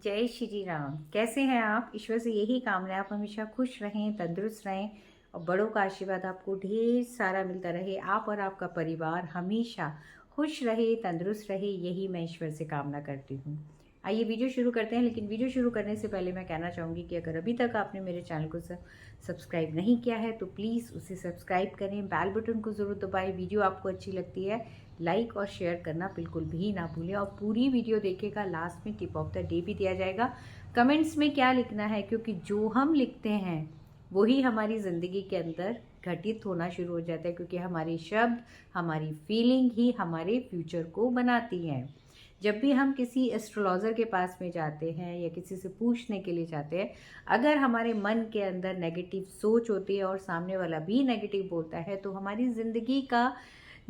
जय श्री राम। कैसे हैं आप? ईश्वर से यही कामना है आप हमेशा खुश रहें, तंदुरुस्त रहें और बड़ों का आशीर्वाद आपको ढेर सारा मिलता रहे। आप और आपका परिवार हमेशा खुश रहे, तंदुरुस्त रहे, यही मैं ईश्वर से कामना करती हूँ। आइए वीडियो शुरू करते हैं, लेकिन वीडियो शुरू करने से पहले मैं कहना चाहूँगी कि अगर अभी तक आपने मेरे चैनल को सब्सक्राइब नहीं किया है तो प्लीज़ उसे सब्सक्राइब करें, बेल बटन को ज़रूर दबाएं। वीडियो आपको अच्छी लगती है लाइक और शेयर करना बिल्कुल भी ना भूलें और पूरी वीडियो देखेगा। लास्ट में टिप ऑफ द डे भी दिया जाएगा। कमेंट्स में क्या लिखना है, क्योंकि जो हम लिखते हैं वही हमारी ज़िंदगी के अंदर घटित होना शुरू हो जाता है, क्योंकि हमारे शब्द, हमारी फीलिंग ही हमारे फ्यूचर को बनाती हैं। जब भी हम किसी एस्ट्रोलॉजर के पास में जाते हैं या किसी से पूछने के लिए जाते हैं, अगर हमारे मन के अंदर नेगेटिव सोच होती है और सामने वाला भी नेगेटिव बोलता है तो हमारी ज़िंदगी का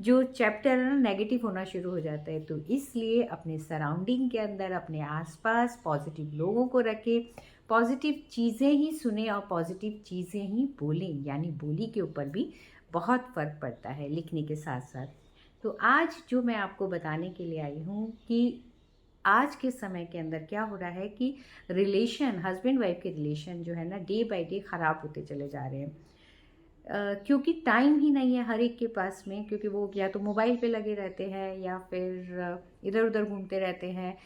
जो चैप्टर है ना नेगेटिव होना शुरू हो जाता है। तो इसलिए अपने सराउंडिंग के अंदर, अपने आसपास पॉजिटिव लोगों को रखें, पॉजिटिव चीज़ें ही सुने और पॉजिटिव चीज़ें ही बोलें। यानी बोली के ऊपर भी बहुत फ़र्क पड़ता है लिखने के साथ साथ। तो आज जो मैं आपको बताने के लिए आई हूँ कि आज के समय के अंदर क्या हो रहा है कि रिलेशन, हस्बैंड वाइफ के रिलेशन जो है ना डे बाय डे ख़राब होते चले जा रहे हैं। क्योंकि टाइम ही नहीं है हर एक के पास में, क्योंकि वो या तो मोबाइल पे लगे रहते हैं या फिर इधर उधर घूमते रहते हैं।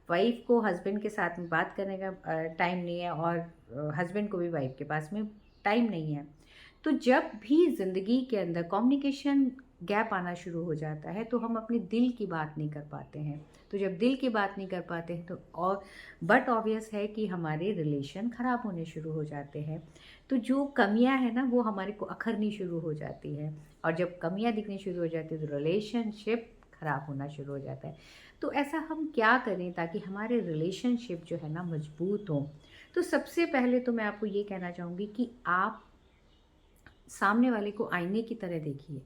वाइफ को हस्बैंड के साथ में बात करने का टाइम नहीं है और हस्बैंड को भी वाइफ के पास में टाइम नहीं है। तो जब भी ज़िंदगी के अंदर कम्युनिकेशन गैप आना शुरू हो जाता है तो हम अपने दिल की बात नहीं कर पाते हैं। तो जब दिल की बात नहीं कर पाते हैं तो और बट ऑब्वियस है कि हमारे रिलेशन ख़राब होने शुरू हो जाते हैं। तो जो कमियां हैं ना वो हमारे को अखरनी शुरू हो जाती है, और जब कमियां दिखनी शुरू हो जाती है तो रिलेशनशिप ख़राब होना शुरू हो जाता है। तो ऐसा हम क्या करें ताकि हमारे रिलेशनशिप जो है ना मजबूत हों? तो सबसे पहले तो मैं आपको ये कहना चाहूँगी कि आप सामने वाले को आईने की तरह देखिए।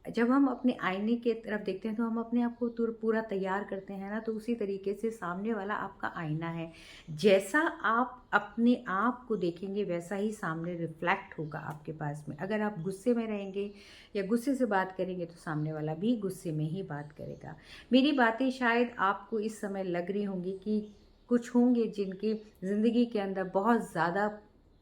जब हम अपने आईने के तरफ देखते हैं तो हम अपने आप को पूरा तैयार करते हैं ना, तो उसी तरीके से सामने वाला आपका आईना है। जैसा आप अपने आप को देखेंगे वैसा ही सामने रिफ्लेक्ट होगा आपके पास में। अगर आप गुस्से में रहेंगे या गुस्से से बात करेंगे तो सामने वाला भी गुस्से में ही बात करेगा। मेरी बातें शायद आपको इस समय लग रही होंगी कि कुछ होंगे जिनकी ज़िंदगी के अंदर बहुत ज़्यादा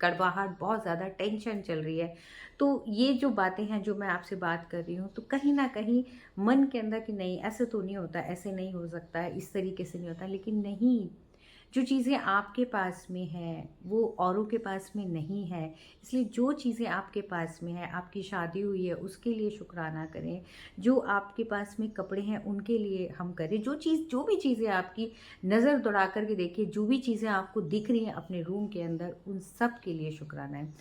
कड़वाहट, बहुत ज़्यादा टेंशन चल रही है। तो ये जो बातें हैं जो मैं आपसे बात कर रही हूँ तो कहीं ना कहीं मन के अंदर कि नहीं ऐसे तो नहीं होता, ऐसे नहीं हो सकता है, इस तरीके से नहीं होता। लेकिन नहीं, जो चीज़ें आपके पास में हैं वो औरों के पास में नहीं है। इसलिए जो चीज़ें आपके पास में है, आपकी शादी हुई है उसके लिए शुक्राना करें। जो आपके पास में कपड़े हैं उनके लिए हम करें। जो भी चीज़ें आपकी नज़र दौड़ा करके देखिए, जो भी चीज़ें आपको दिख रही हैं अपने रूम के अंदर, उन सब के लिए शुक्राना है।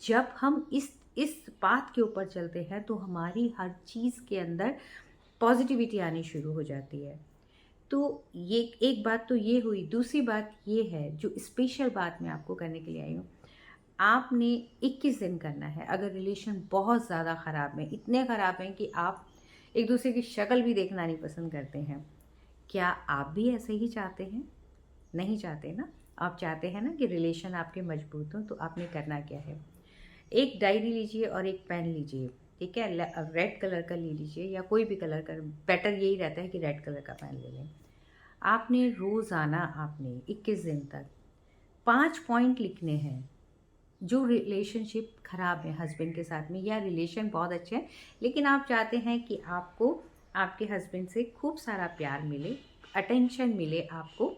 जब हम इस बात के ऊपर चलते हैं तो हमारी हर चीज़ के अंदर पॉजिटिविटी आनी शुरू हो जाती है। तो ये एक बात तो ये हुई। दूसरी बात ये है, जो स्पेशल बात मैं आपको करने के लिए आई हूँ, आपने 21 दिन करना है। अगर रिलेशन बहुत ज़्यादा ख़राब है, इतने ख़राब हैं कि आप एक दूसरे की शक्ल भी देखना नहीं पसंद करते हैं, क्या आप भी ऐसे ही चाहते हैं? नहीं चाहते ना? आप चाहते हैं ना कि रिलेशन आपके मजबूत हों। तो आपने करना क्या है, एक डायरी लीजिए और एक पेन लीजिए, ठीक है? रेड कलर का ले लीजिए या कोई भी कलर का, बेटर यही रहता है कि रेड कलर का पेन ले लें। आपने रोज़ाना आपने 21 दिन तक 5 पॉइंट लिखने हैं जो रिलेशनशिप ख़राब है हस्बैंड के साथ में, या रिलेशन बहुत अच्छे हैं लेकिन आप चाहते हैं कि आपको आपके हस्बैंड से खूब सारा प्यार मिले, अटेंशन मिले आपको,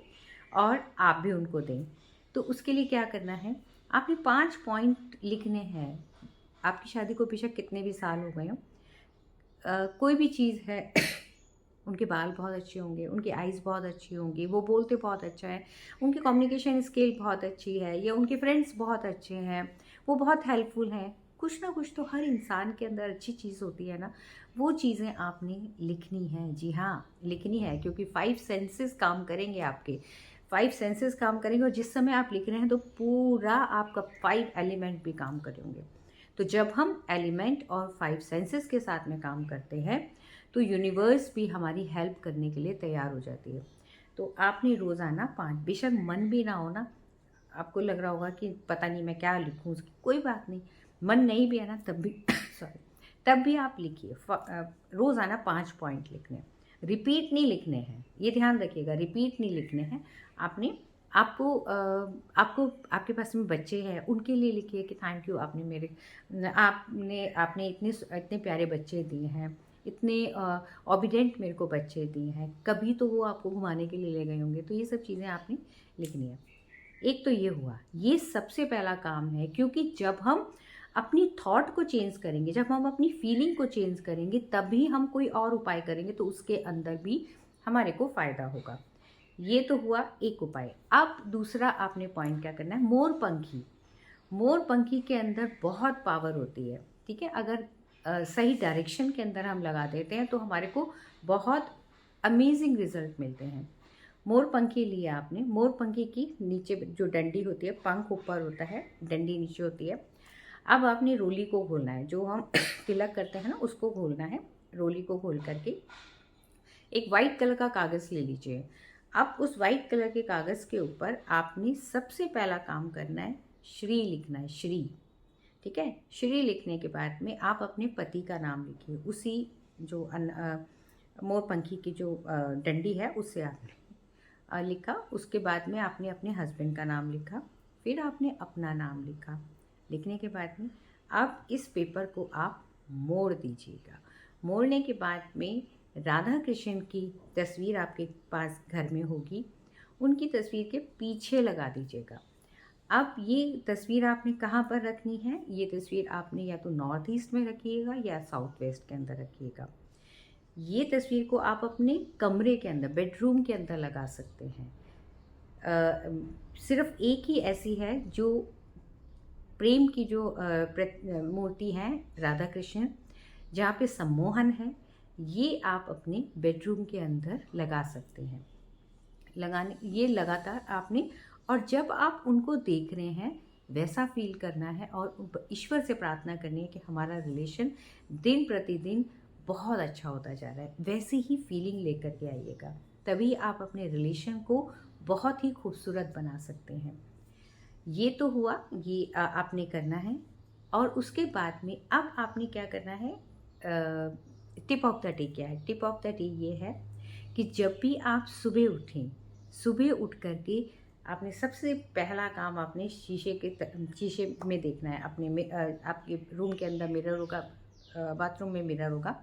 और आप भी उनको दें। तो उसके लिए क्या करना है, आपने 5 पॉइंट लिखने हैं। आपकी शादी को बेशक कितने भी साल हो गए हों, कोई भी चीज़ है उनके बाल बहुत अच्छे होंगे, उनकी आइज़ बहुत अच्छी होंगी, वो बोलते बहुत अच्छा है, उनकी कम्युनिकेशन स्किल बहुत अच्छी है, या उनके फ्रेंड्स बहुत अच्छे हैं, वो बहुत हेल्पफुल हैं। कुछ ना कुछ तो हर इंसान के अंदर अच्छी चीज़ होती है ना, वो चीज़ें आपने लिखनी है। जी हाँ, लिखनी है, क्योंकि 5 सेंसेस काम करेंगे आपके। 5 सेंसेस काम करेंगे और जिस समय आप लिख रहे हैं तो पूरा आपका 5 एलिमेंट भी काम करेंगे। तो जब हम एलिमेंट और 5 सेंसेस के साथ में काम करते हैं तो यूनिवर्स भी हमारी हेल्प करने के लिए तैयार हो जाती है। तो आपने रोज़ाना 5, बेशक मन भी ना हो ना, आपको लग रहा होगा कि पता नहीं मैं क्या लिखूँ, कोई बात नहीं, मन नहीं भी है ना तब भी सॉरी, तब भी आप लिखिए। रोज़ाना 5 पॉइंट लिखने, रिपीट नहीं लिखने हैं, ये ध्यान रखिएगा, रिपीट नहीं लिखने हैं। आपने आपको आपके पास में बच्चे हैं, उनके लिए लिखिए कि थैंक यू, आपने इतने इतने प्यारे बच्चे दिए हैं, इतने ओबीडिएंट मेरे को बच्चे दिए हैं, कभी तो वो आपको घुमाने के लिए ले गए होंगे। तो ये सब चीज़ें आपने लिखनी है। एक तो ये हुआ, ये सबसे पहला काम है, क्योंकि जब हम अपनी थॉट को चेंज करेंगे, जब हम अपनी फीलिंग को चेंज करेंगे, तभी हम कोई और उपाय करेंगे तो उसके अंदर भी हमारे को फ़ायदा होगा। ये तो हुआ एक उपाय। अब दूसरा आपने पॉइंट क्या करना है, मोरपंखी। मोरपंखी के अंदर बहुत पावर होती है, ठीक है। अगर सही डायरेक्शन के अंदर हम लगा देते हैं तो हमारे को बहुत अमेजिंग रिजल्ट मिलते हैं। मोरपंखी लिया आपने, मोरपंखी की नीचे जो डंडी होती है, पंख ऊपर होता है, डंडी नीचे होती है। अब आपने रोली को घोलना है, जो हम तिलक करते हैं ना, उसको घोलना है। रोली को घोल करके एक वाइट कलर का कागज़ ले लीजिए। अब उस वाइट कलर के कागज़ के ऊपर आपने सबसे पहला काम करना है, श्री लिखना है, श्री, ठीक है। श्री लिखने के बाद में आप अपने पति का नाम लिखिए, उसी जो मोरपंखी की जो डंडी है उससे आपने लिखा। उसके बाद में आपने अपने हस्बैंड का नाम लिखा, फिर आपने अपना नाम लिखा। लिखने के बाद में अब इस पेपर को आप मोड़ दीजिएगा। मोड़ने के बाद में राधा कृष्ण की तस्वीर आपके पास घर में होगी, उनकी तस्वीर के पीछे लगा दीजिएगा। अब ये तस्वीर आपने कहाँ पर रखनी है, ये तस्वीर आपने या तो नॉर्थ ईस्ट में रखिएगा या साउथ वेस्ट के अंदर रखिएगा। ये तस्वीर को आप अपने कमरे के अंदर, बेडरूम के अंदर लगा सकते हैं। सिर्फ एक ही ऐसी है जो प्रेम की जो मूर्ति है, राधा कृष्ण, जहाँ पे सम्मोहन है, ये आप अपने बेडरूम के अंदर लगा सकते हैं। लगाने ये लगातार आपने, और जब आप उनको देख रहे हैं वैसा फील करना है और ईश्वर से प्रार्थना करनी है कि हमारा रिलेशन दिन प्रतिदिन बहुत अच्छा होता जा रहा है। वैसे ही फीलिंग लेकर के आइएगा, तभी आप अपने रिलेशन को बहुत ही खूबसूरत बना सकते हैं। ये तो हुआ, ये आपने करना है। और उसके बाद में अब आपने क्या करना है, टिप ऑफ द डे क्या है। टिप ऑफ द डे ये है कि जब भी आप सुबह उठें, सुबह उठ करके आपने सबसे पहला काम, आपने शीशे में देखना है। अपने में आपके रूम के अंदर मिरर होगा, बाथरूम में मिरर होगा,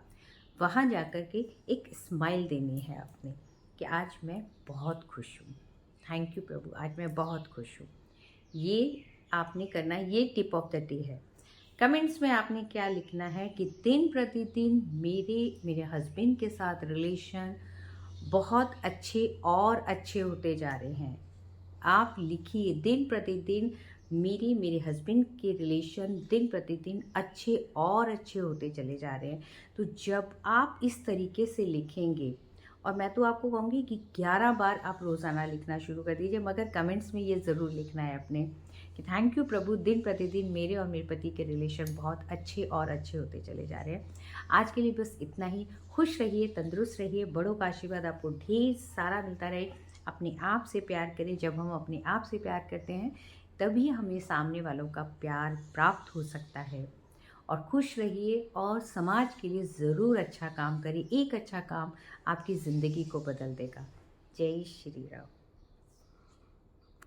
वहाँ जा कर के एक स्माइल देनी है आपने कि आज मैं बहुत खुश हूँ, थैंक यू प्रभु, आज मैं बहुत खुश हूँ। ये आपने करना है, ये टिप ऑफ द डे है। कमेंट्स में आपने क्या लिखना है कि दिन प्रतिदिन मेरे हस्बैंड के साथ रिलेशन बहुत अच्छे और अच्छे होते जा रहे हैं। आप लिखिए, दिन प्रतिदिन मेरे हस्बैंड के रिलेशन दिन प्रतिदिन अच्छे और अच्छे होते चले जा रहे हैं। तो जब आप इस तरीके से लिखेंगे, और मैं तो आपको कहूँगी कि 11 बार आप रोज़ाना लिखना शुरू कर दीजिए, मगर कमेंट्स में ये ज़रूर लिखना है अपने कि थैंक यू प्रभु, दिन प्रतिदिन मेरे और मेरे पति के रिलेशन बहुत अच्छे और अच्छे होते चले जा रहे हैं। आज के लिए बस इतना ही। खुश रहिए, तंदुरुस्त रहिए, बड़ों का आशीर्वाद आपको ढेर सारा मिलता रहे। अपने आप से प्यार करें। जब हम अपने आप से प्यार करते हैं तभी हमें सामने वालों का प्यार प्राप्त हो सकता है। और खुश रहिए और समाज के लिए ज़रूर अच्छा काम करिए। एक अच्छा काम आपकी ज़िंदगी को बदल देगा। जय श्री राम।